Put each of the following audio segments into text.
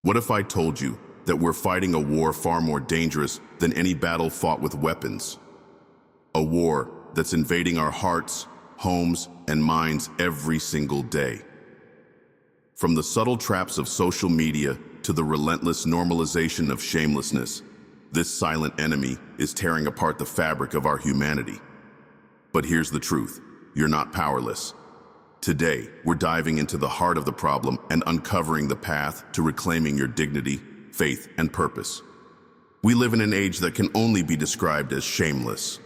What if I told you that we're fighting a war far more dangerous than any battle fought with weapons? A war that's invading our hearts, homes, and minds every single day. From the subtle traps of social media to the relentless normalization of shamelessness, this silent enemy is tearing apart the fabric of our humanity. But here's the truth: you're not powerless. Today, we're diving into the heart of the problem and uncovering the path to reclaiming your dignity, faith, and purpose. We live in an age that can only be described as shameless.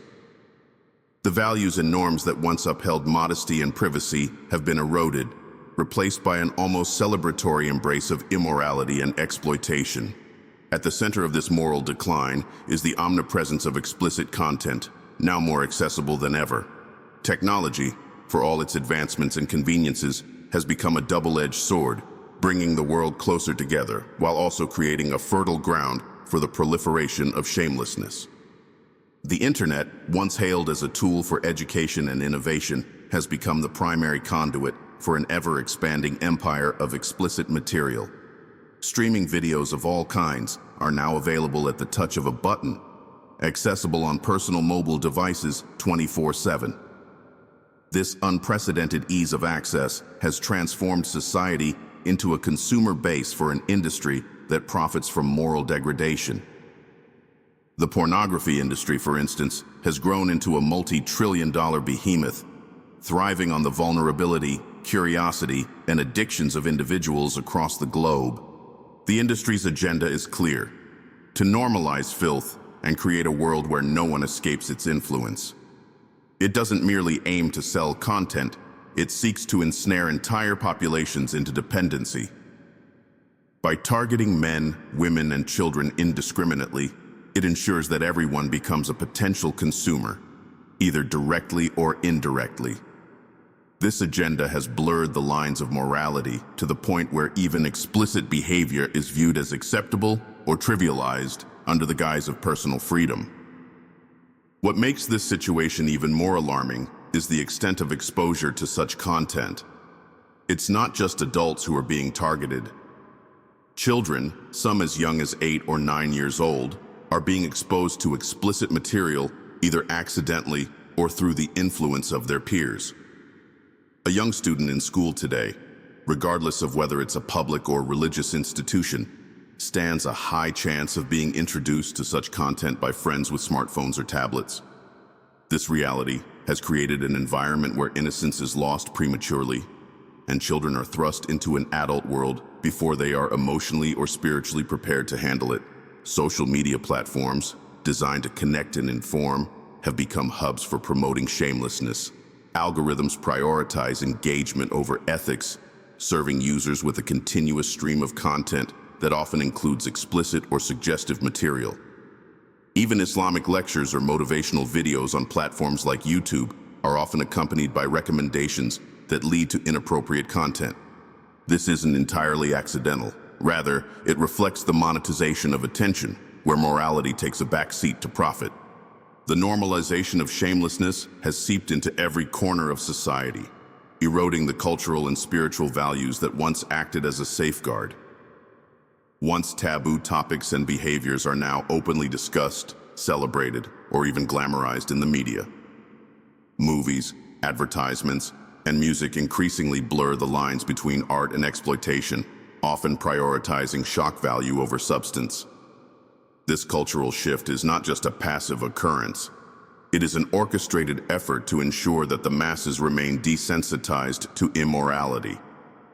The values and norms that once upheld modesty and privacy have been eroded, replaced by an almost celebratory embrace of immorality and exploitation. At the center of this moral decline is the omnipresence of explicit content, now more accessible than ever. Technology, for all its advancements and conveniences, has become a double-edged sword, bringing the world closer together while also creating a fertile ground for the proliferation of shamelessness. The internet, once hailed as a tool for education and innovation, has become the primary conduit for an ever-expanding empire of explicit material. Streaming videos of all kinds are now available at the touch of a button, accessible on personal mobile devices 24/7. This unprecedented ease of access has transformed society into a consumer base for an industry that profits from moral degradation. The pornography industry, for instance, has grown into a multi-trillion-dollar behemoth, thriving on the vulnerability, curiosity, and addictions of individuals across the globe. The industry's agenda is clear: to normalize filth and create a world where no one escapes its influence. It doesn't merely aim to sell content, it seeks to ensnare entire populations into dependency. By targeting men, women, and children indiscriminately, it ensures that everyone becomes a potential consumer, either directly or indirectly. This agenda has blurred the lines of morality to the point where even explicit behavior is viewed as acceptable or trivialized under the guise of personal freedom. What makes this situation even more alarming is the extent of exposure to such content. It's not just adults who are being targeted. Children, some as young as 8 or 9 years old, are being exposed to explicit material either accidentally or through the influence of their peers. A young student in school today, regardless of whether it's a public or religious institution, stands a high chance of being introduced to such content by friends with smartphones or tablets. This reality has created an environment where innocence is lost prematurely, and children are thrust into an adult world before they are emotionally or spiritually prepared to handle it. Social media platforms, designed to connect and inform, have become hubs for promoting shamelessness. Algorithms prioritize engagement over ethics, serving users with a continuous stream of content that often includes explicit or suggestive material. Even Islamic lectures or motivational videos on platforms like YouTube are often accompanied by recommendations that lead to inappropriate content. This isn't entirely accidental. Rather, it reflects the monetization of attention, where morality takes a backseat to profit. The normalization of shamelessness has seeped into every corner of society, eroding the cultural and spiritual values that once acted as a safeguard. Once taboo topics and behaviors are now openly discussed, celebrated, or even glamorized in the media. Movies, advertisements, and music increasingly blur the lines between art and exploitation, often prioritizing shock value over substance. This cultural shift is not just a passive occurrence. It is an orchestrated effort to ensure that the masses remain desensitized to immorality,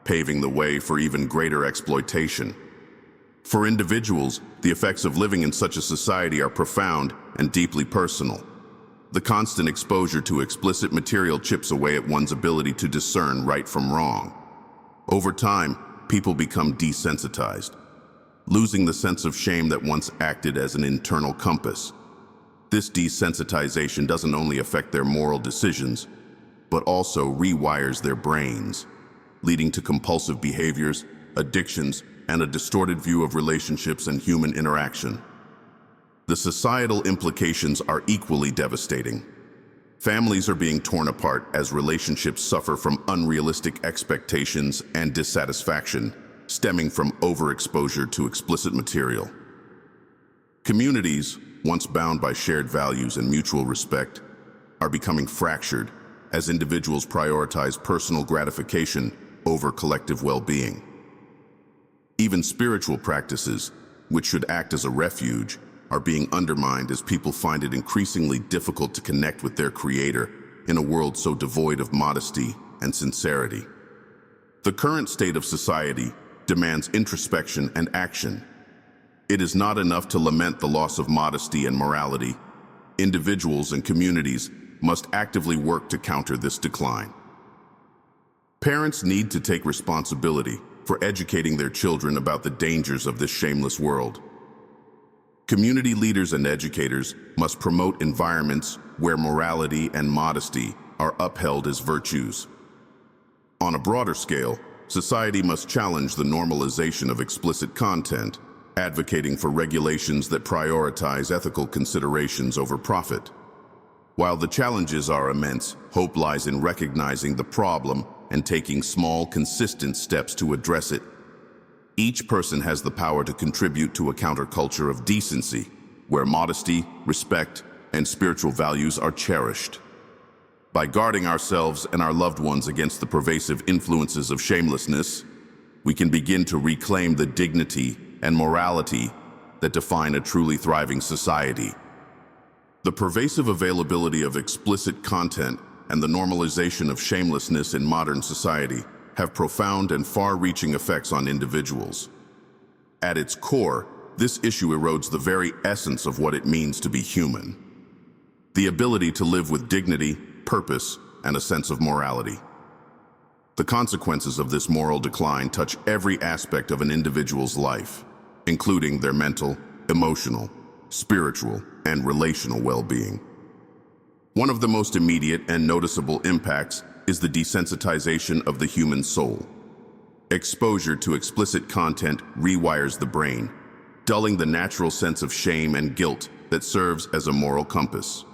paving the way for even greater exploitation. For individuals, the effects of living in such a society are profound and deeply personal. The constant exposure to explicit material chips away at one's ability to discern right from wrong. Over time, people become desensitized, losing the sense of shame that once acted as an internal compass. This desensitization doesn't only affect their moral decisions, but also rewires their brains, leading to compulsive behaviors, addictions, and a distorted view of relationships and human interaction. The societal implications are equally devastating. Families are being torn apart as relationships suffer from unrealistic expectations and dissatisfaction, stemming from overexposure to explicit material. Communities, once bound by shared values and mutual respect, are becoming fractured as individuals prioritize personal gratification over collective well-being. Even spiritual practices, which should act as a refuge, are being undermined as people find it increasingly difficult to connect with their Creator in a world so devoid of modesty and sincerity. The current state of society demands introspection and action. It is not enough to lament the loss of modesty and morality. Individuals and communities must actively work to counter this decline. Parents need to take responsibility for educating their children about the dangers of this shameless world. Community leaders and educators must promote environments where morality and modesty are upheld as virtues. On a broader scale, society must challenge the normalization of explicit content, advocating for regulations that prioritize ethical considerations over profit. While the challenges are immense, hope lies in recognizing the problem and taking small, consistent steps to address it. Each person has the power to contribute to a counterculture of decency, where modesty, respect, and spiritual values are cherished. By guarding ourselves and our loved ones against the pervasive influences of shamelessness, we can begin to reclaim the dignity and morality that define a truly thriving society. The pervasive availability of explicit content and the normalization of shamelessness in modern society have profound and far-reaching effects on individuals. At its core, this issue erodes the very essence of what it means to be human. The ability to live with dignity, purpose, and a sense of morality. The consequences of this moral decline touch every aspect of an individual's life, including their mental, emotional, spiritual, and relational well-being. One of the most immediate and noticeable impacts is the desensitization of the human soul. Exposure to explicit content rewires the brain, dulling the natural sense of shame and guilt that serves as a moral compass.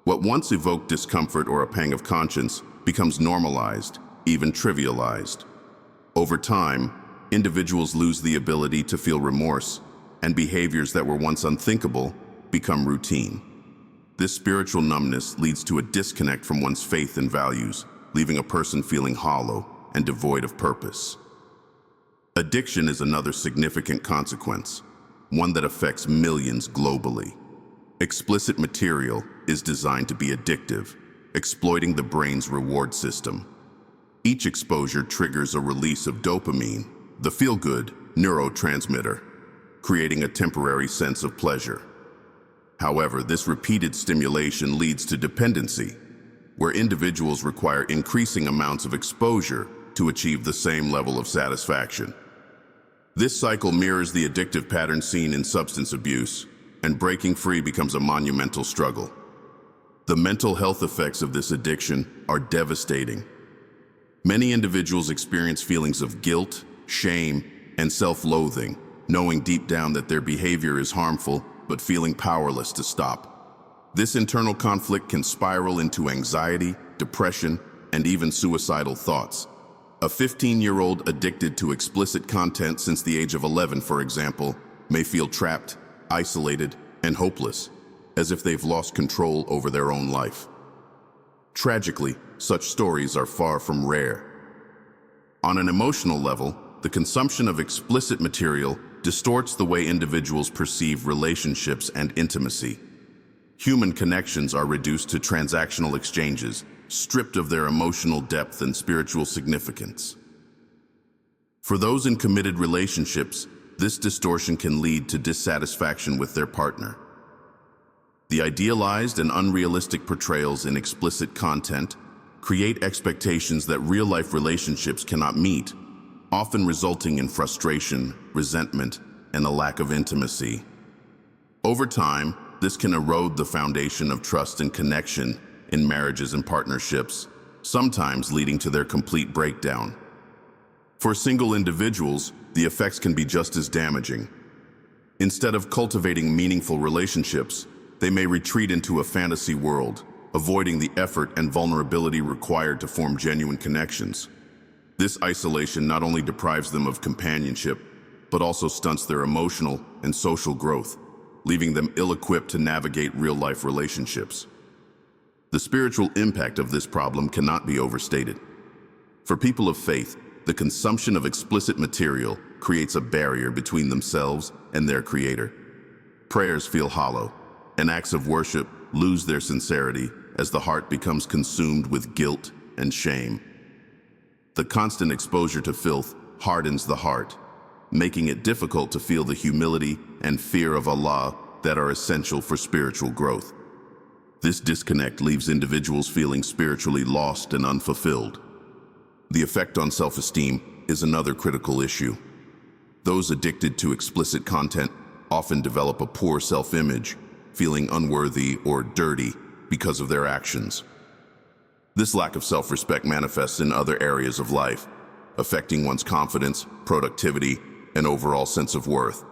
What once evoked discomfort or a pang of conscience becomes normalized, even trivialized. Over time, individuals lose the ability to feel remorse, and behaviors that were once unthinkable become routine. This spiritual numbness leads to a disconnect from one's faith and values, leaving a person feeling hollow and devoid of purpose. Addiction is another significant consequence, one that affects millions globally. Explicit material is designed to be addictive, exploiting the brain's reward system. Each exposure triggers a release of dopamine, the feel-good neurotransmitter, creating a temporary sense of pleasure. However, this repeated stimulation leads to dependency, where individuals require increasing amounts of exposure to achieve the same level of satisfaction. This cycle mirrors the addictive pattern seen in substance abuse, and breaking free becomes a monumental struggle. The mental health effects of this addiction are devastating. Many individuals experience feelings of guilt, shame, and self-loathing, knowing deep down that their behavior is harmful, but feeling powerless to stop. This internal conflict can spiral into anxiety, depression, and even suicidal thoughts. A 15-year-old addicted to explicit content since the age of 11, for example, may feel trapped, isolated, and hopeless, as if they've lost control over their own life. Tragically, such stories are far from rare. On an emotional level, the consumption of explicit material distorts the way individuals perceive relationships and intimacy. Human connections are reduced to transactional exchanges, stripped of their emotional depth and spiritual significance. For those in committed relationships, this distortion can lead to dissatisfaction with their partner. The idealized and unrealistic portrayals in explicit content create expectations that real-life relationships cannot meet, often resulting in frustration, resentment, and a lack of intimacy. Over time, this can erode the foundation of trust and connection in marriages and partnerships, sometimes leading to their complete breakdown. For single individuals, the effects can be just as damaging. Instead of cultivating meaningful relationships, they may retreat into a fantasy world, avoiding the effort and vulnerability required to form genuine connections. This isolation not only deprives them of companionship, but also stunts their emotional and social growth, leaving them ill-equipped to navigate real-life relationships. The spiritual impact of this problem cannot be overstated. For people of faith, the consumption of explicit material creates a barrier between themselves and their Creator. Prayers feel hollow, and acts of worship lose their sincerity as the heart becomes consumed with guilt and shame. The constant exposure to filth hardens the heart, making it difficult to feel the humility and fear of Allah that are essential for spiritual growth. This disconnect leaves individuals feeling spiritually lost and unfulfilled. The effect on self-esteem is another critical issue. Those addicted to explicit content often develop a poor self-image, feeling unworthy or dirty because of their actions. This lack of self-respect manifests in other areas of life, affecting one's confidence, productivity, and overall sense of worth.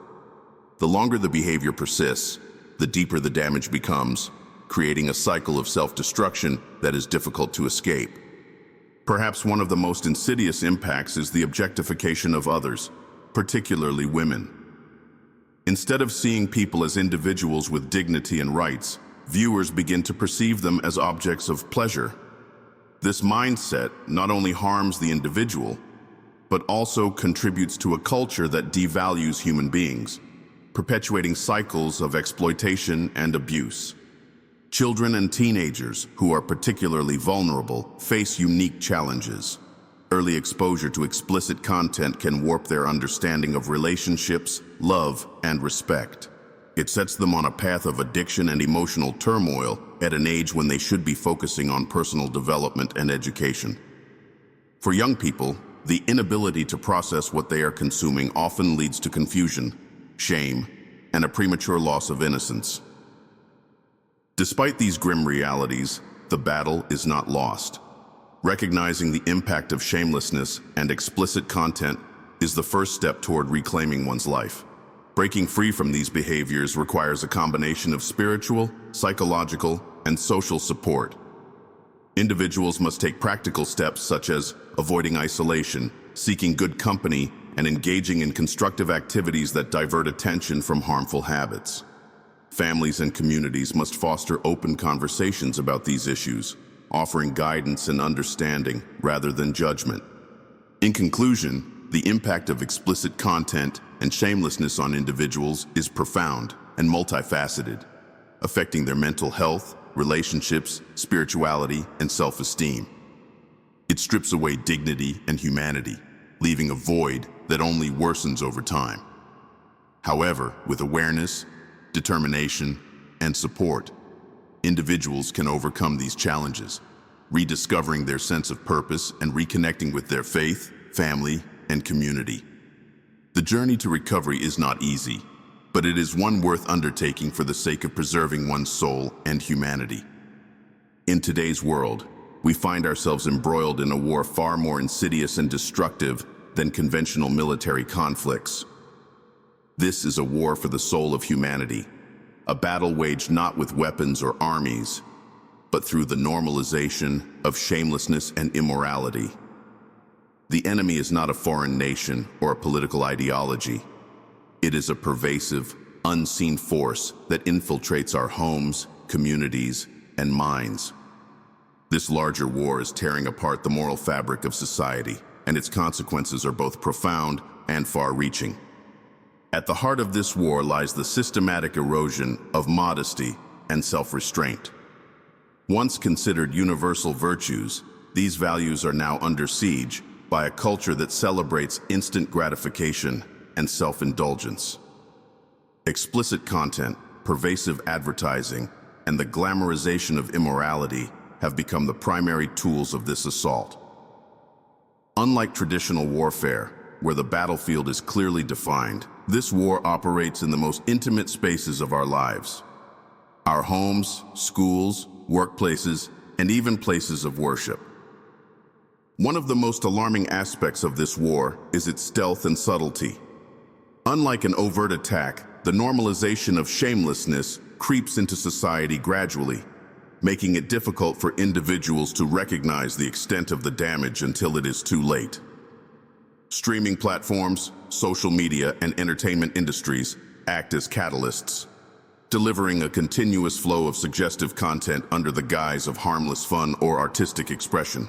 The longer the behavior persists, the deeper the damage becomes, creating a cycle of self-destruction that is difficult to escape. Perhaps one of the most insidious impacts is the objectification of others, particularly women. Instead of seeing people as individuals with dignity and rights, viewers begin to perceive them as objects of pleasure. This mindset not only harms the individual, but also contributes to a culture that devalues human beings, perpetuating cycles of exploitation and abuse. Children and teenagers, who are particularly vulnerable, face unique challenges. Early exposure to explicit content can warp their understanding of relationships, love, and respect. It sets them on a path of addiction and emotional turmoil at an age when they should be focusing on personal development and education. For young people, the inability to process what they are consuming often leads to confusion, shame, and a premature loss of innocence. Despite these grim realities, the battle is not lost. Recognizing the impact of shamelessness and explicit content is the first step toward reclaiming one's life. Breaking free from these behaviors requires a combination of spiritual, psychological, and social support. Individuals must take practical steps such as avoiding isolation, seeking good company, and engaging in constructive activities that divert attention from harmful habits. Families and communities must foster open conversations about these issues, offering guidance and understanding rather than judgment. In conclusion, the impact of explicit content and shamelessness on individuals is profound and multifaceted, affecting their mental health, relationships, spirituality, and self-esteem. It strips away dignity and humanity, leaving a void that only worsens over time. However, with awareness, determination, and support, individuals can overcome these challenges, rediscovering their sense of purpose and reconnecting with their faith, family, and community. The journey to recovery is not easy, but it is one worth undertaking for the sake of preserving one's soul and humanity. In today's world, we find ourselves embroiled in a war far more insidious and destructive than conventional military conflicts. This is a war for the soul of humanity, a battle waged not with weapons or armies, but through the normalization of shamelessness and immorality. The enemy is not a foreign nation or a political ideology. It is a pervasive, unseen force that infiltrates our homes, communities, and minds. This larger war is tearing apart the moral fabric of society, and its consequences are both profound and far-reaching. At the heart of this war lies the systematic erosion of modesty and self-restraint. Once considered universal virtues, these values are now under siege by a culture that celebrates instant gratification and self-indulgence. Explicit content, pervasive advertising, and the glamorization of immorality have become the primary tools of this assault. Unlike traditional warfare, where the battlefield is clearly defined, this war operates in the most intimate spaces of our lives. Our homes, schools, workplaces, and even places of worship. One of the most alarming aspects of this war is its stealth and subtlety. Unlike an overt attack, the normalization of shamelessness creeps into society gradually, making it difficult for individuals to recognize the extent of the damage until it is too late. Streaming platforms, social media, and entertainment industries act as catalysts, delivering a continuous flow of suggestive content under the guise of harmless fun or artistic expression.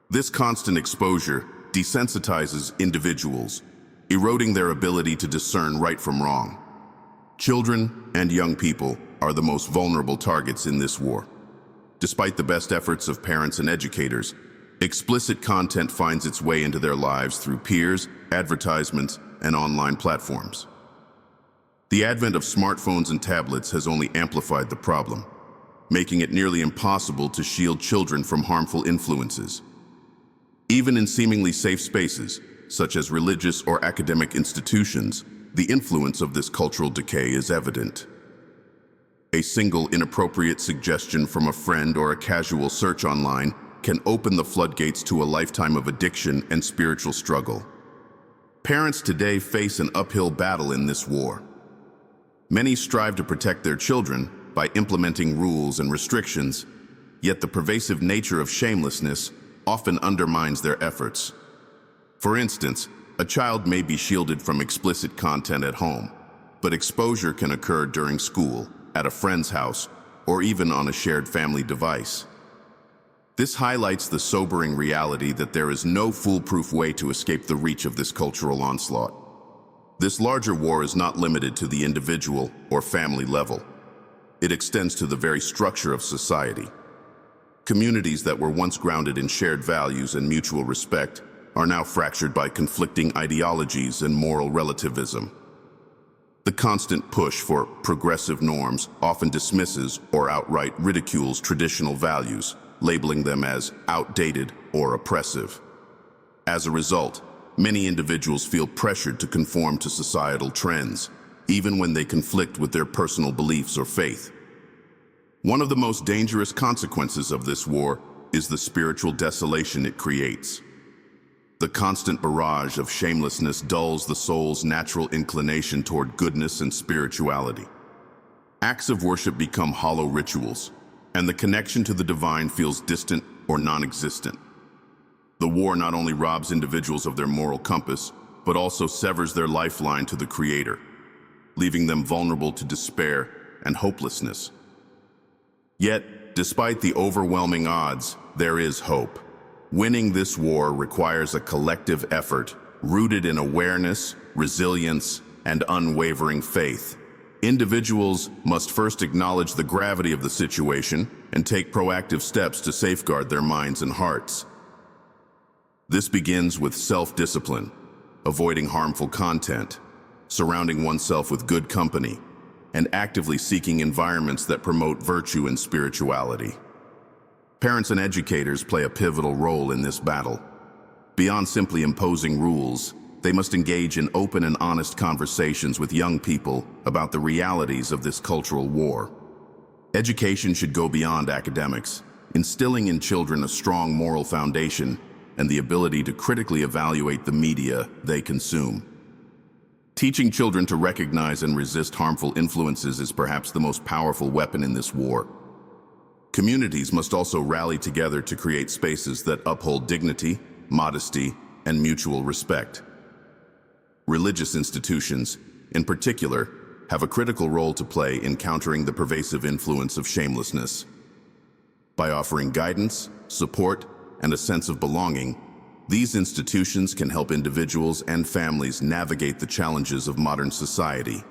This constant exposure desensitizes individuals, eroding their ability to discern right from wrong. Children and young people are the most vulnerable targets in this war. Despite the best efforts of parents and educators, explicit content finds its way into their lives through peers, advertisements, and online platforms. The advent of smartphones and tablets has only amplified the problem, making it nearly impossible to shield children from harmful influences. Even in seemingly safe spaces, such as religious or academic institutions, the influence of this cultural decay is evident. A single inappropriate suggestion from a friend or a casual search online can open the floodgates to a lifetime of addiction and spiritual struggle. Parents today face an uphill battle in this war. Many strive to protect their children by implementing rules and restrictions, yet the pervasive nature of shamelessness often undermines their efforts. For instance, a child may be shielded from explicit content at home, but exposure can occur during school, at a friend's house, or even on a shared family device. This highlights the sobering reality that there is no foolproof way to escape the reach of this cultural onslaught. This larger war is not limited to the individual or family level. It extends to the very structure of society. Communities that were once grounded in shared values and mutual respect are now fractured by conflicting ideologies and moral relativism. The constant push for progressive norms often dismisses or outright ridicules traditional values, labeling them as outdated or oppressive. As a result, many individuals feel pressured to conform to societal trends, even when they conflict with their personal beliefs or faith. One of the most dangerous consequences of this war is the spiritual desolation it creates. The constant barrage of shamelessness dulls the soul's natural inclination toward goodness and spirituality. Acts of worship become hollow rituals, and the connection to the divine feels distant or non-existent. The war not only robs individuals of their moral compass, but also severs their lifeline to the Creator, leaving them vulnerable to despair and hopelessness. Yet, despite the overwhelming odds, there is hope. Winning this war requires a collective effort rooted in awareness, resilience, and unwavering faith. Individuals must first acknowledge the gravity of the situation and take proactive steps to safeguard their minds and hearts. This begins with self-discipline, avoiding harmful content, surrounding oneself with good company, and actively seeking environments that promote virtue and spirituality. Parents and educators play a pivotal role in this battle. Beyond simply imposing rules, they must engage in open and honest conversations with young people about the realities of this cultural war. Education should go beyond academics, instilling in children a strong moral foundation and the ability to critically evaluate the media they consume. Teaching children to recognize and resist harmful influences is perhaps the most powerful weapon in this war. Communities must also rally together to create spaces that uphold dignity, modesty, and mutual respect. Religious institutions, in particular, have a critical role to play in countering the pervasive influence of shamelessness. By offering guidance, support, and a sense of belonging, these institutions can help individuals and families navigate the challenges of modern society.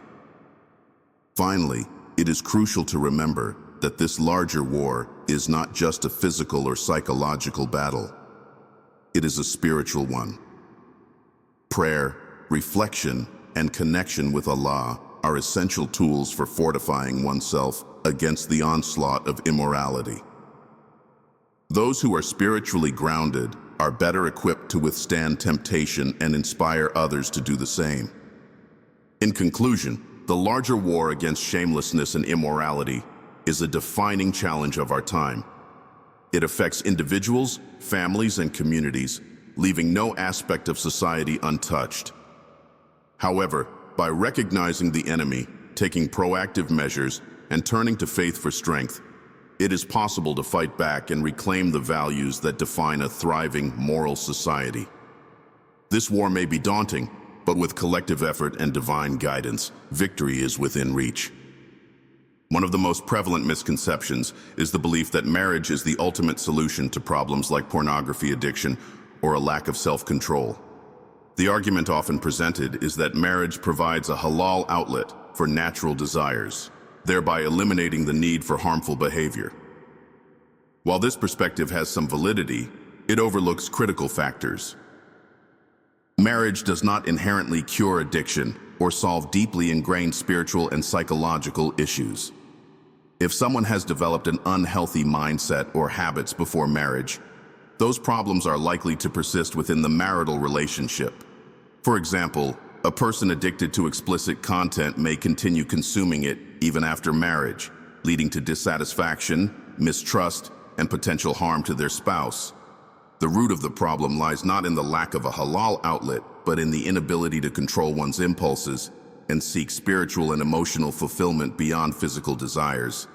Finally, it is crucial to remember that this larger war is not just a physical or psychological battle. It is a spiritual one. Prayer, reflection, and connection with Allah are essential tools for fortifying oneself against the onslaught of immorality. Those who are spiritually grounded are better equipped to withstand temptation and inspire others to do the same. In conclusion, the larger war against shamelessness and immorality is a defining challenge of our time. It affects individuals, families, and communities, leaving no aspect of society untouched. However, by recognizing the enemy, taking proactive measures, and turning to faith for strength, it is possible to fight back and reclaim the values that define a thriving, moral society. This war may be daunting, but with collective effort and divine guidance, victory is within reach. One of the most prevalent misconceptions is the belief that marriage is the ultimate solution to problems like pornography addiction or a lack of self-control. The argument often presented is that marriage provides a halal outlet for natural desires, thereby eliminating the need for harmful behavior. While this perspective has some validity, it overlooks critical factors. Marriage does not inherently cure addiction or solve deeply ingrained spiritual and psychological issues. If someone has developed an unhealthy mindset or habits before marriage, those problems are likely to persist within the marital relationship. For example, a person addicted to explicit content may continue consuming it even after marriage, leading to dissatisfaction, mistrust, and potential harm to their spouse. The root of the problem lies not in the lack of a halal outlet, but in the inability to control one's impulses and seek spiritual and emotional fulfillment beyond physical desires.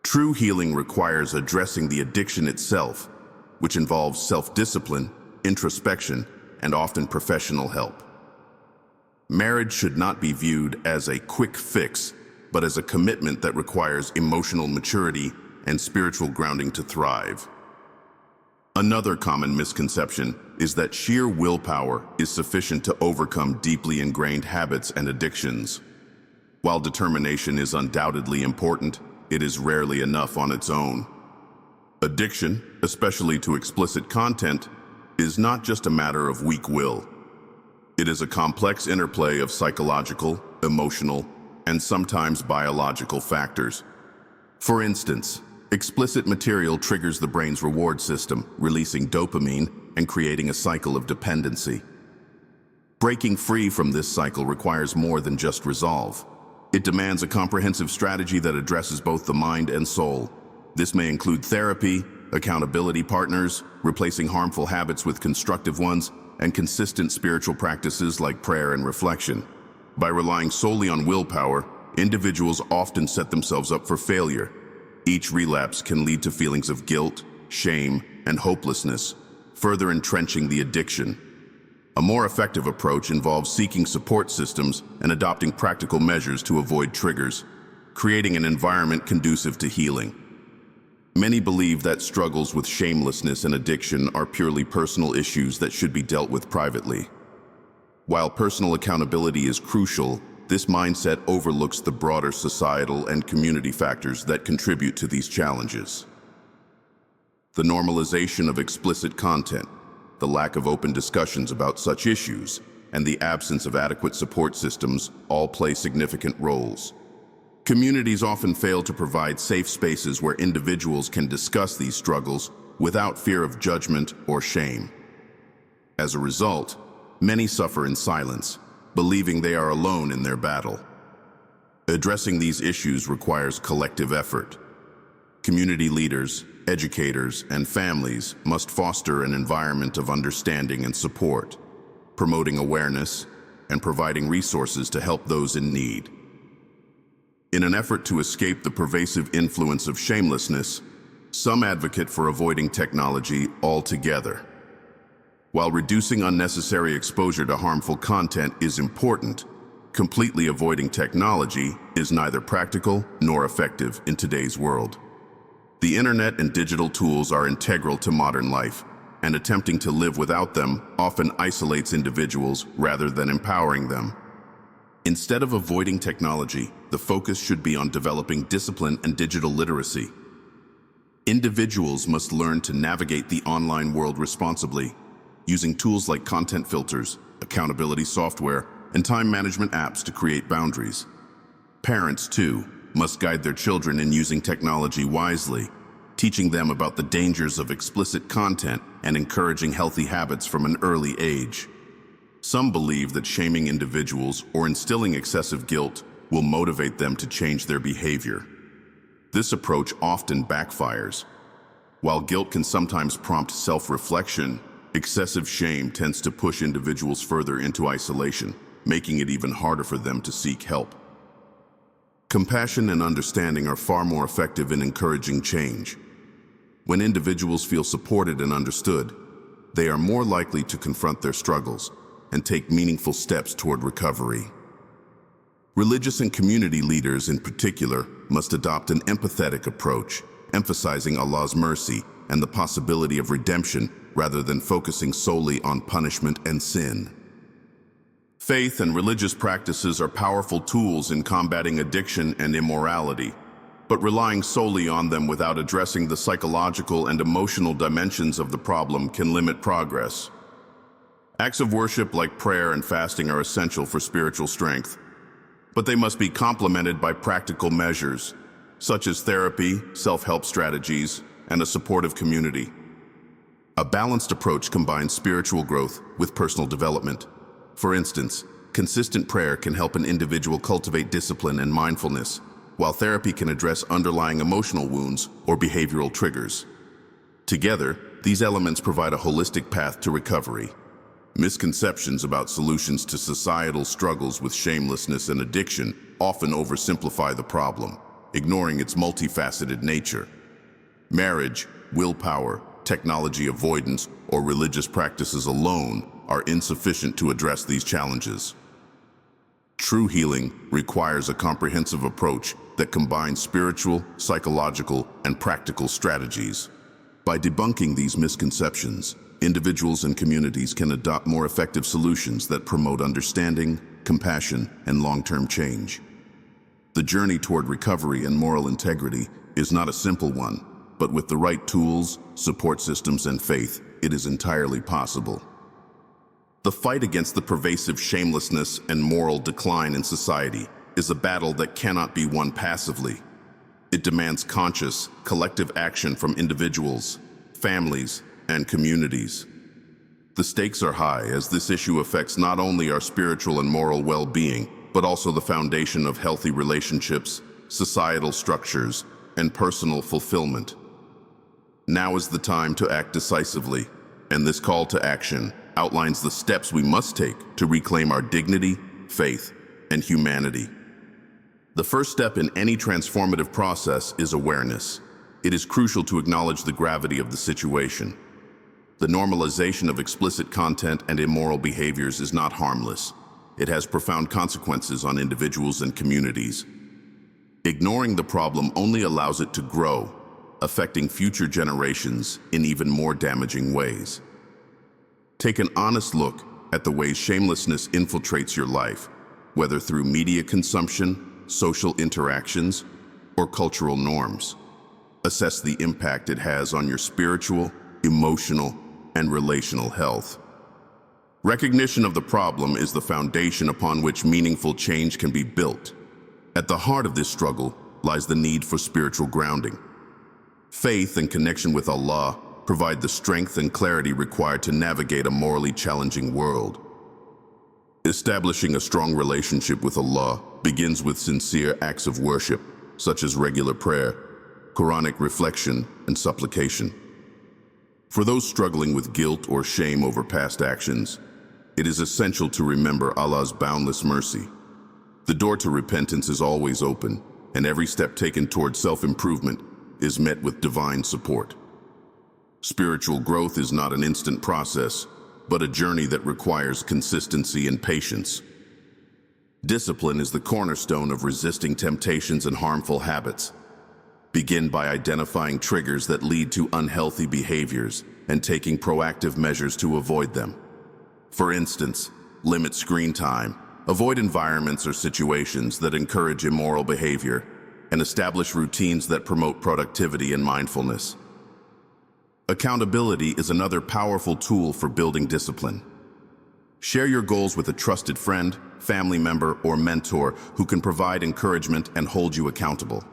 True healing requires addressing the addiction itself, which involves self-discipline, introspection, and often professional help. Marriage should not be viewed as a quick fix, but as a commitment that requires emotional maturity and spiritual grounding to thrive. Another common misconception is that sheer willpower is sufficient to overcome deeply ingrained habits and addictions. While determination is undoubtedly important, it is rarely enough on its own. Addiction, especially to explicit content, is not just a matter of weak will. It is a complex interplay of psychological, emotional, and sometimes biological factors. For instance, explicit material triggers the brain's reward system, releasing dopamine and creating a cycle of dependency. Breaking free from this cycle requires more than just resolve. It demands a comprehensive strategy that addresses both the mind and soul. This may include therapy, accountability partners, replacing harmful habits with constructive ones, and consistent spiritual practices like prayer and reflection. By relying solely on willpower, individuals often set themselves up for failure. Each relapse can lead to feelings of guilt, shame, and hopelessness, further entrenching the addiction. A more effective approach involves seeking support systems and adopting practical measures to avoid triggers, creating an environment conducive to healing. Many believe that struggles with shamelessness and addiction are purely personal issues that should be dealt with privately. While personal accountability is crucial, this mindset overlooks the broader societal and community factors that contribute to these challenges. The normalization of explicit content, the lack of open discussions about such issues, and the absence of adequate support systems all play significant roles. Communities often fail to provide safe spaces where individuals can discuss these struggles without fear of judgment or shame. As a result, many suffer in silence, believing they are alone in their battle. Addressing these issues requires collective effort. Community leaders, educators, and families must foster an environment of understanding and support, promoting awareness and providing resources to help those in need. In an effort to escape the pervasive influence of shamelessness, some advocate for avoiding technology altogether. While reducing unnecessary exposure to harmful content is important, completely avoiding technology is neither practical nor effective in today's world. The internet and digital tools are integral to modern life, and attempting to live without them often isolates individuals rather than empowering them. Instead of avoiding technology, the focus should be on developing discipline and digital literacy. Individuals must learn to navigate the online world responsibly, using tools like content filters, accountability software, and time management apps to create boundaries. Parents, too, must guide their children in using technology wisely, teaching them about the dangers of explicit content and encouraging healthy habits from an early age. Some believe that shaming individuals or instilling excessive guilt will motivate them to change their behavior. This approach often backfires. While guilt can sometimes prompt self-reflection, excessive shame tends to push individuals further into isolation, making it even harder for them to seek help. Compassion and understanding are far more effective in encouraging change. When individuals feel supported and understood, they are more likely to confront their struggles and take meaningful steps toward recovery. Religious and community leaders in particular must adopt an empathetic approach, emphasizing Allah's mercy and the possibility of redemption rather than focusing solely on punishment and sin. Faith and religious practices are powerful tools in combating addiction and immorality, but relying solely on them without addressing the psychological and emotional dimensions of the problem can limit progress. Acts of worship like prayer and fasting are essential for spiritual strength, but they must be complemented by practical measures, such as therapy, self-help strategies, and a supportive community. A balanced approach combines spiritual growth with personal development. For instance, consistent prayer can help an individual cultivate discipline and mindfulness, while therapy can address underlying emotional wounds or behavioral triggers. Together, these elements provide a holistic path to recovery. Misconceptions about solutions to societal struggles with shamelessness and addiction often oversimplify the problem, ignoring its multifaceted nature. Marriage, willpower, technology avoidance, or religious practices alone are insufficient to address these challenges. True healing requires a comprehensive approach that combines spiritual, psychological, and practical strategies. By debunking these misconceptions, individuals and communities can adopt more effective solutions that promote understanding, compassion, and long-term change. The journey toward recovery and moral integrity is not a simple one, but with the right tools, support systems, and faith, it is entirely possible. The fight against the pervasive shamelessness and moral decline in society is a battle that cannot be won passively. It demands conscious, collective action from individuals, families, and communities. The stakes are high as this issue affects not only our spiritual and moral well-being, but also the foundation of healthy relationships, societal structures, and personal fulfillment. Now is the time to act decisively, and this call to action outlines the steps we must take to reclaim our dignity, faith, and humanity. The first step in any transformative process is awareness. It is crucial to acknowledge the gravity of the situation. The normalization of explicit content and immoral behaviors is not harmless. It has profound consequences on individuals and communities. Ignoring the problem only allows it to grow, affecting future generations in even more damaging ways. Take an honest look at the ways shamelessness infiltrates your life, whether through media consumption, social interactions, or cultural norms. Assess the impact it has on your spiritual, emotional, and relational health. Recognition of the problem is the foundation upon which meaningful change can be built. At the heart of this struggle lies the need for spiritual grounding. Faith and connection with Allah provide the strength and clarity required to navigate a morally challenging world. Establishing a strong relationship with Allah begins with sincere acts of worship, such as regular prayer, Quranic reflection, and supplication. For those struggling with guilt or shame over past actions, it is essential to remember Allah's boundless mercy. The door to repentance is always open, and every step taken toward self-improvement is met with divine support. Spiritual growth is not an instant process, but a journey that requires consistency and patience. Discipline is the cornerstone of resisting temptations and harmful habits. Begin by identifying triggers that lead to unhealthy behaviors and taking proactive measures to avoid them. For instance, limit screen time, avoid environments or situations that encourage immoral behavior, and establish routines that promote productivity and mindfulness. Accountability is another powerful tool for building discipline. Share your goals with a trusted friend, family member, or mentor who can provide encouragement and hold you accountable.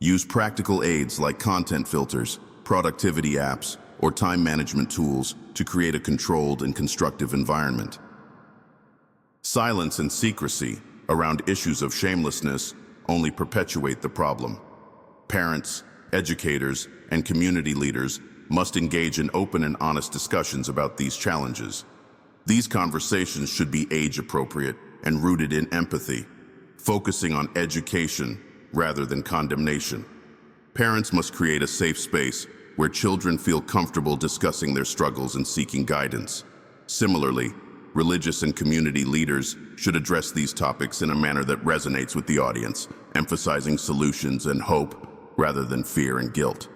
Use practical aids like content filters, productivity apps, or time management tools to create a controlled and constructive environment. Silence and secrecy around issues of shamelessness only perpetuate the problem. Parents, educators, and community leaders must engage in open and honest discussions about these challenges. These conversations should be age-appropriate and rooted in empathy, focusing on education rather than condemnation. Parents must create a safe space where children feel comfortable discussing their struggles and seeking guidance. Similarly, religious and community leaders should address these topics in a manner that resonates with the audience, emphasizing solutions and hope rather than fear and guilt.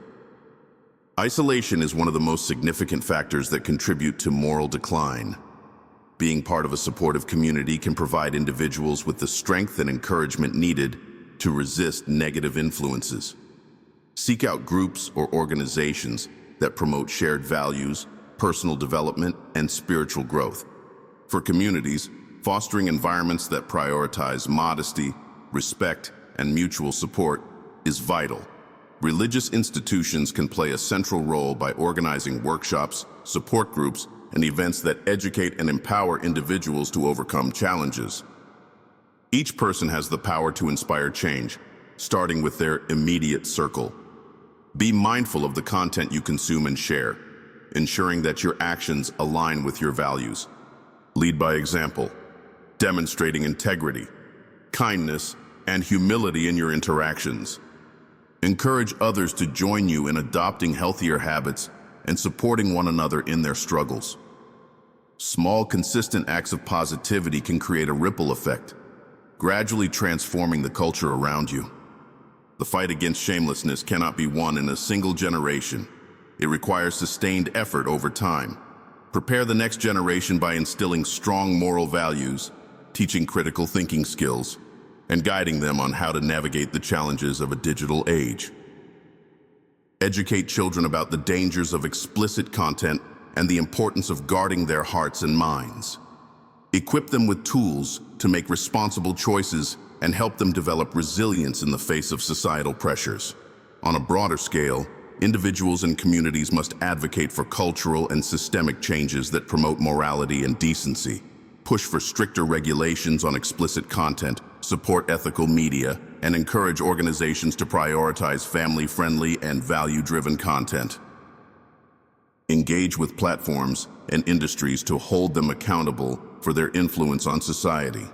Isolation is one of the most significant factors that contribute to moral decline. Being part of a supportive community can provide individuals with the strength and encouragement needed to resist negative influences. Seek out groups or organizations that promote shared values, personal development, and spiritual growth. For communities, fostering environments that prioritize modesty, respect, and mutual support is vital. Religious institutions can play a central role by organizing workshops, support groups, and events that educate and empower individuals to overcome challenges. Each person has the power to inspire change, starting with their immediate circle. Be mindful of the content you consume and share, ensuring that your actions align with your values. Lead by example, demonstrating integrity, kindness, and humility in your interactions. Encourage others to join you in adopting healthier habits and supporting one another in their struggles. Small, consistent acts of positivity can create a ripple effect, gradually transforming the culture around you. The fight against shamelessness cannot be won in a single generation. It requires sustained effort over time. Prepare the next generation by instilling strong moral values, teaching critical thinking skills, and guiding them on how to navigate the challenges of a digital age. Educate children about the dangers of explicit content and the importance of guarding their hearts and minds. Equip them with tools to make responsible choices and help them develop resilience in the face of societal pressures. On a broader scale, individuals and communities must advocate for cultural and systemic changes that promote morality and decency, push for stricter regulations on explicit content, support ethical media, and encourage organizations to prioritize family-friendly and value-driven content. Engage with platforms and industries to hold them accountable for their influence on society.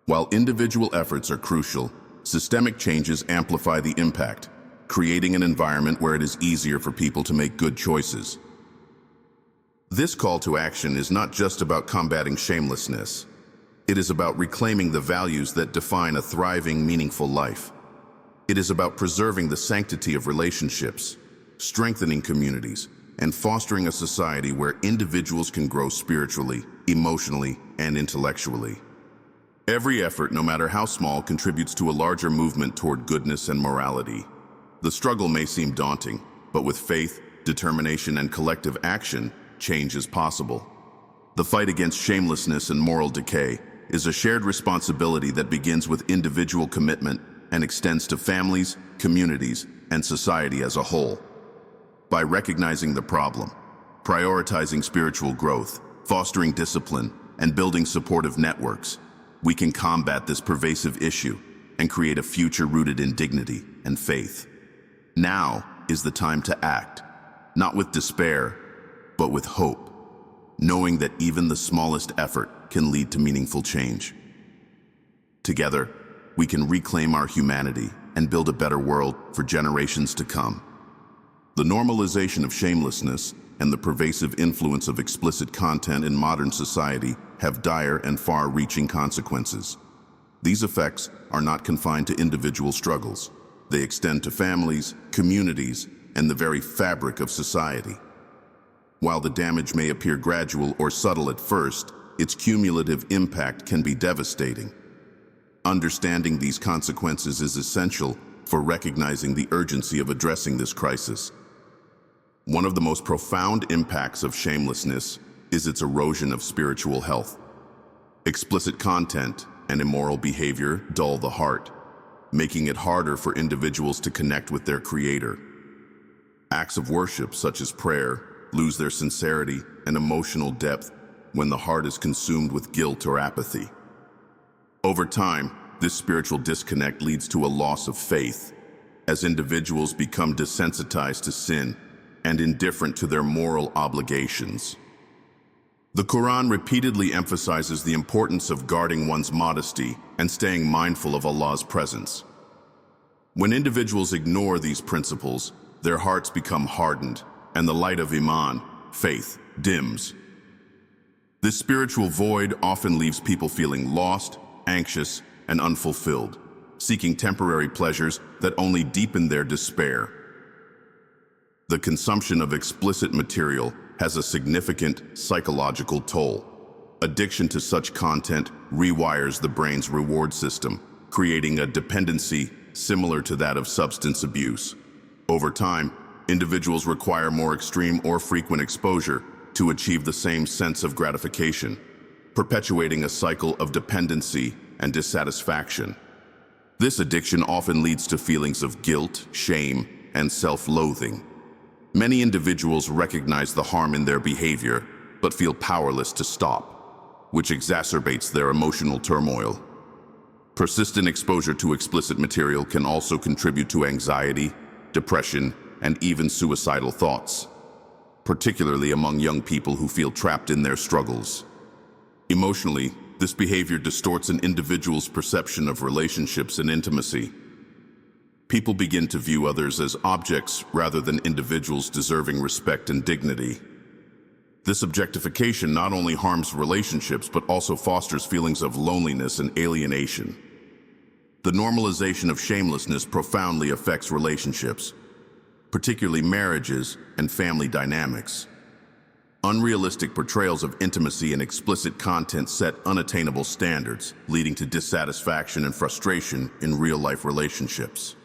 While individual efforts are crucial, systemic changes amplify the impact, creating an environment where it is easier for people to make good choices. This call to action is not just about combating shamelessness. It is about reclaiming the values that define a thriving, meaningful life. It is about preserving the sanctity of relationships, strengthening communities, and fostering a society where individuals can grow spiritually, emotionally, and intellectually. Every effort, no matter how small, contributes to a larger movement toward goodness and morality. The struggle may seem daunting, but with faith, determination, and collective action, change is possible. The fight against shamelessness and moral decay is a shared responsibility that begins with individual commitment and extends to families, communities, and society as a whole. By recognizing the problem, prioritizing spiritual growth, fostering discipline, and building supportive networks, we can combat this pervasive issue and create a future rooted in dignity and faith. Now is the time to act, not with despair, but with hope, knowing that even the smallest effort can lead to meaningful change. Together, we can reclaim our humanity and build a better world for generations to come. The normalization of shamelessness and the pervasive influence of explicit content in modern society have dire and far-reaching consequences. These effects are not confined to individual struggles. They extend to families, communities, and the very fabric of society. While the damage may appear gradual or subtle at first, its cumulative impact can be devastating. Understanding these consequences is essential for recognizing the urgency of addressing this crisis. One of the most profound impacts of shamelessness is its erosion of spiritual health. Explicit content and immoral behavior dull the heart, making it harder for individuals to connect with their Creator. Acts of worship, such as prayer, lose their sincerity and emotional depth when the heart is consumed with guilt or apathy. Over time, this spiritual disconnect leads to a loss of faith, as individuals become desensitized to sin and indifferent to their moral obligations. The Quran repeatedly emphasizes the importance of guarding one's modesty and staying mindful of Allah's presence. When individuals ignore these principles, their hearts become hardened, and the light of Iman, faith, dims. This spiritual void often leaves people feeling lost, anxious, and unfulfilled, seeking temporary pleasures that only deepen their despair. The consumption of explicit material has a significant psychological toll. Addiction to such content rewires the brain's reward system, creating a dependency similar to that of substance abuse. Over time, individuals require more extreme or frequent exposure to achieve the same sense of gratification, perpetuating a cycle of dependency and dissatisfaction. This addiction often leads to feelings of guilt, shame, and self-loathing. Many individuals recognize the harm in their behavior, but feel powerless to stop, which exacerbates their emotional turmoil. Persistent exposure to explicit material can also contribute to anxiety, depression, and even suicidal thoughts, particularly among young people who feel trapped in their struggles. Emotionally, this behavior distorts an individual's perception of relationships and intimacy. People begin to view others as objects rather than individuals deserving respect and dignity. This objectification not only harms relationships but also fosters feelings of loneliness and alienation. The normalization of shamelessness profoundly affects relationships, particularly marriages and family dynamics. Unrealistic portrayals of intimacy and explicit content set unattainable standards, leading to dissatisfaction and frustration in real-life relationships.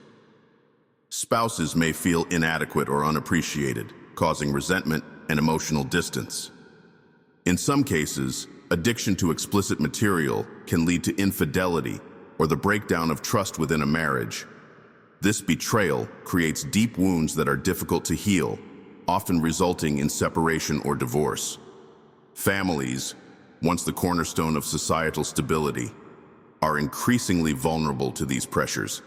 Spouses may feel inadequate or unappreciated, causing resentment and emotional distance. In some cases, addiction to explicit material can lead to infidelity or the breakdown of trust within a marriage. This betrayal creates deep wounds that are difficult to heal, often resulting in separation or divorce. Families, once the cornerstone of societal stability, are increasingly vulnerable to these pressures,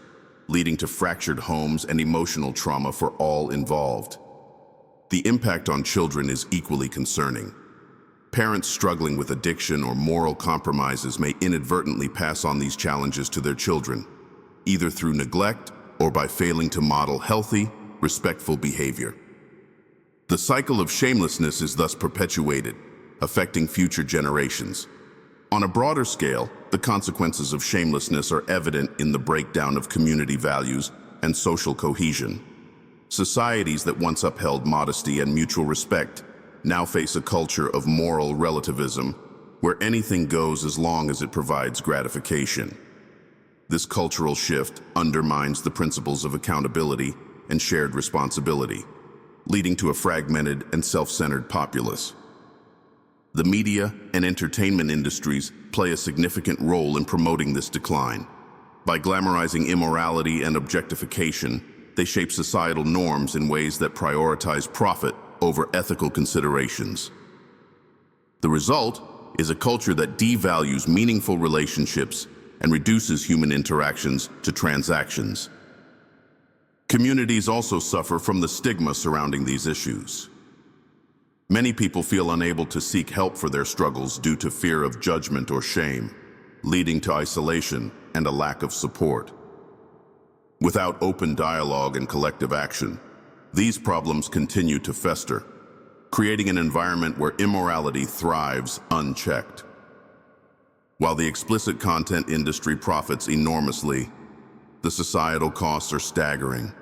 leading to fractured homes and emotional trauma for all involved. The impact on children is equally concerning. Parents struggling with addiction or moral compromises may inadvertently pass on these challenges to their children, either through neglect or by failing to model healthy, respectful behavior. The cycle of shamelessness is thus perpetuated, affecting future generations. On a broader scale, the consequences of shamelessness are evident in the breakdown of community values and social cohesion. Societies that once upheld modesty and mutual respect now face a culture of moral relativism, where anything goes as long as it provides gratification. This cultural shift undermines the principles of accountability and shared responsibility, leading to a fragmented and self-centered populace. The media and entertainment industries play a significant role in promoting this decline. By glamorizing immorality and objectification, they shape societal norms in ways that prioritize profit over ethical considerations. The result is a culture that devalues meaningful relationships and reduces human interactions to transactions. Communities also suffer from the stigma surrounding these issues. Many people feel unable to seek help for their struggles due to fear of judgment or shame, leading to isolation and a lack of support. Without open dialogue and collective action, these problems continue to fester, creating an environment where immorality thrives unchecked. While the explicit content industry profits enormously, the societal costs are staggering.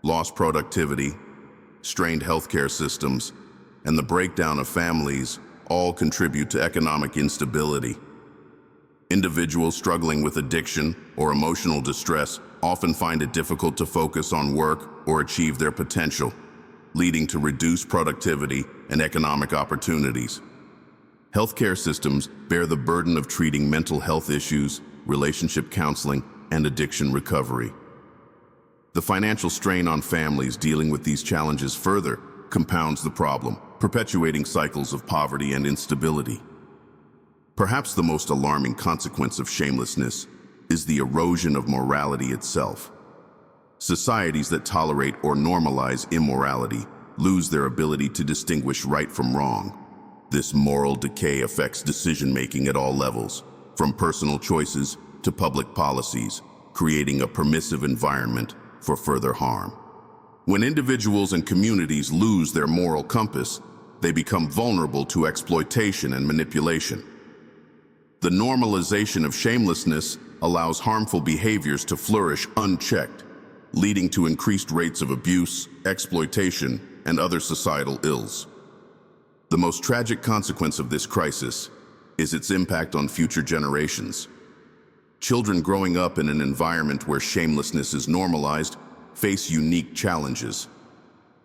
Lost productivity, strained healthcare systems, and the breakdown of families all contribute to economic instability. Individuals struggling with addiction or emotional distress often find it difficult to focus on work or achieve their potential, leading to reduced productivity and economic opportunities. Healthcare systems bear the burden of treating mental health issues, relationship counseling, and addiction recovery. The financial strain on families dealing with these challenges further compounds the problem, perpetuating cycles of poverty and instability. Perhaps the most alarming consequence of shamelessness is the erosion of morality itself. Societies that tolerate or normalize immorality lose their ability to distinguish right from wrong. This moral decay affects decision-making at all levels, from personal choices to public policies, creating a permissive environment for further harm. When individuals and communities lose their moral compass, they become vulnerable to exploitation and manipulation. The normalization of shamelessness allows harmful behaviors to flourish unchecked, leading to increased rates of abuse, exploitation, and other societal ills. The most tragic consequence of this crisis is its impact on future generations. Children growing up in an environment where shamelessness is normalized face unique challenges.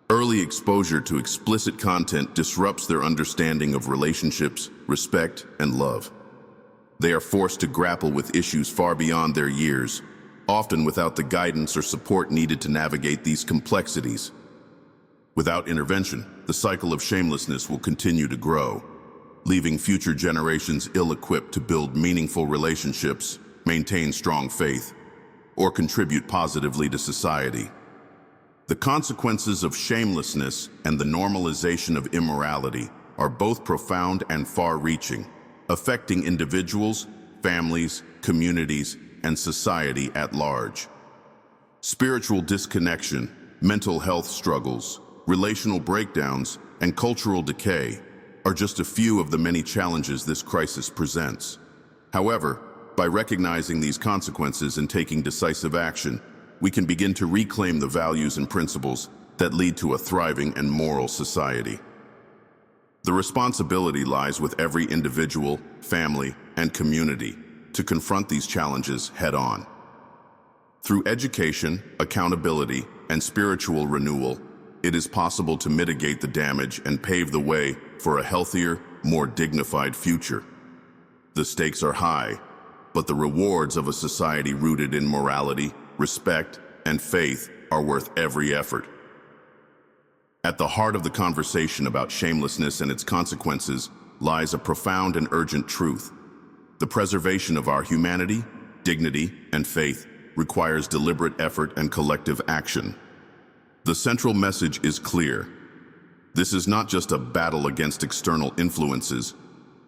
Early exposure to explicit content disrupts their understanding of relationships, respect, and love. They are forced to grapple with issues far beyond their years, often without the guidance or support needed to navigate these complexities. Without intervention, the cycle of shamelessness will continue to grow, leaving future generations ill-equipped to build meaningful relationships, maintain strong faith, or contribute positively to society. The consequences of shamelessness and the normalization of immorality are both profound and far-reaching, affecting individuals, families, communities, and society at large. Spiritual disconnection, mental health struggles, relational breakdowns, and cultural decay are just a few of the many challenges this crisis presents. However, by recognizing these consequences and taking decisive action, we can begin to reclaim the values and principles that lead to a thriving and moral society. The responsibility lies with every individual, family, and community to confront these challenges head-on. Through education, accountability, and spiritual renewal, it is possible to mitigate the damage and pave the way for a healthier, more dignified future. The stakes are high, but the rewards of a society rooted in morality, respect, and faith are worth every effort. At the heart of the conversation about shamelessness and its consequences lies a profound and urgent truth. The preservation of our humanity, dignity, and faith requires deliberate effort and collective action. The central message is clear. This is not just a battle against external influences,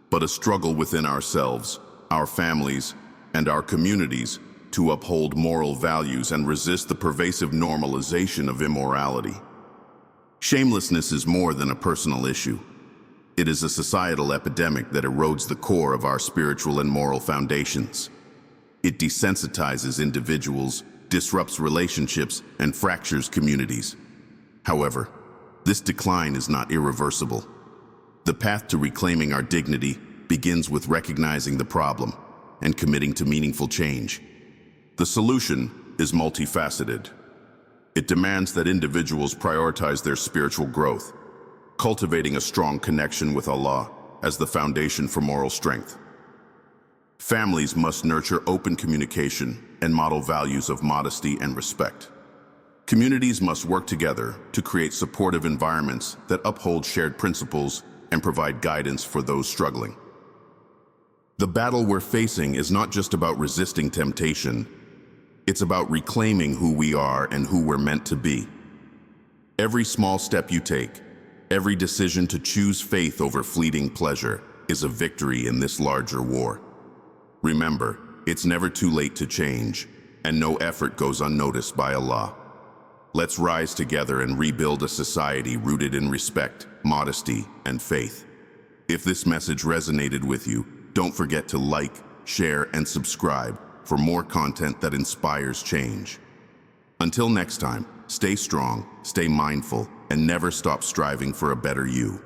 but a struggle within ourselves, our families, and our communities to uphold moral values and resist the pervasive normalization of immorality. Shamelessness is more than a personal issue. It is a societal epidemic that erodes the core of our spiritual and moral foundations. It desensitizes individuals, disrupts relationships, and fractures communities. However, this decline is not irreversible. The path to reclaiming our dignity begins with recognizing the problem and committing to meaningful change. The solution is multifaceted. It demands that individuals prioritize their spiritual growth, cultivating a strong connection with Allah as the foundation for moral strength. Families must nurture open communication and model values of modesty and respect. Communities must work together to create supportive environments that uphold shared principles and provide guidance for those struggling. The battle we're facing is not just about resisting temptation. It's about reclaiming who we are and who we're meant to be. Every small step you take, every decision to choose faith over fleeting pleasure is a victory in this larger war. Remember, it's never too late to change, and no effort goes unnoticed by Allah. Let's rise together and rebuild a society rooted in respect, modesty, and faith. If this message resonated with you, don't forget to like, share, and subscribe for more content that inspires change. Until next time, stay strong, stay mindful, and never stop striving for a better you.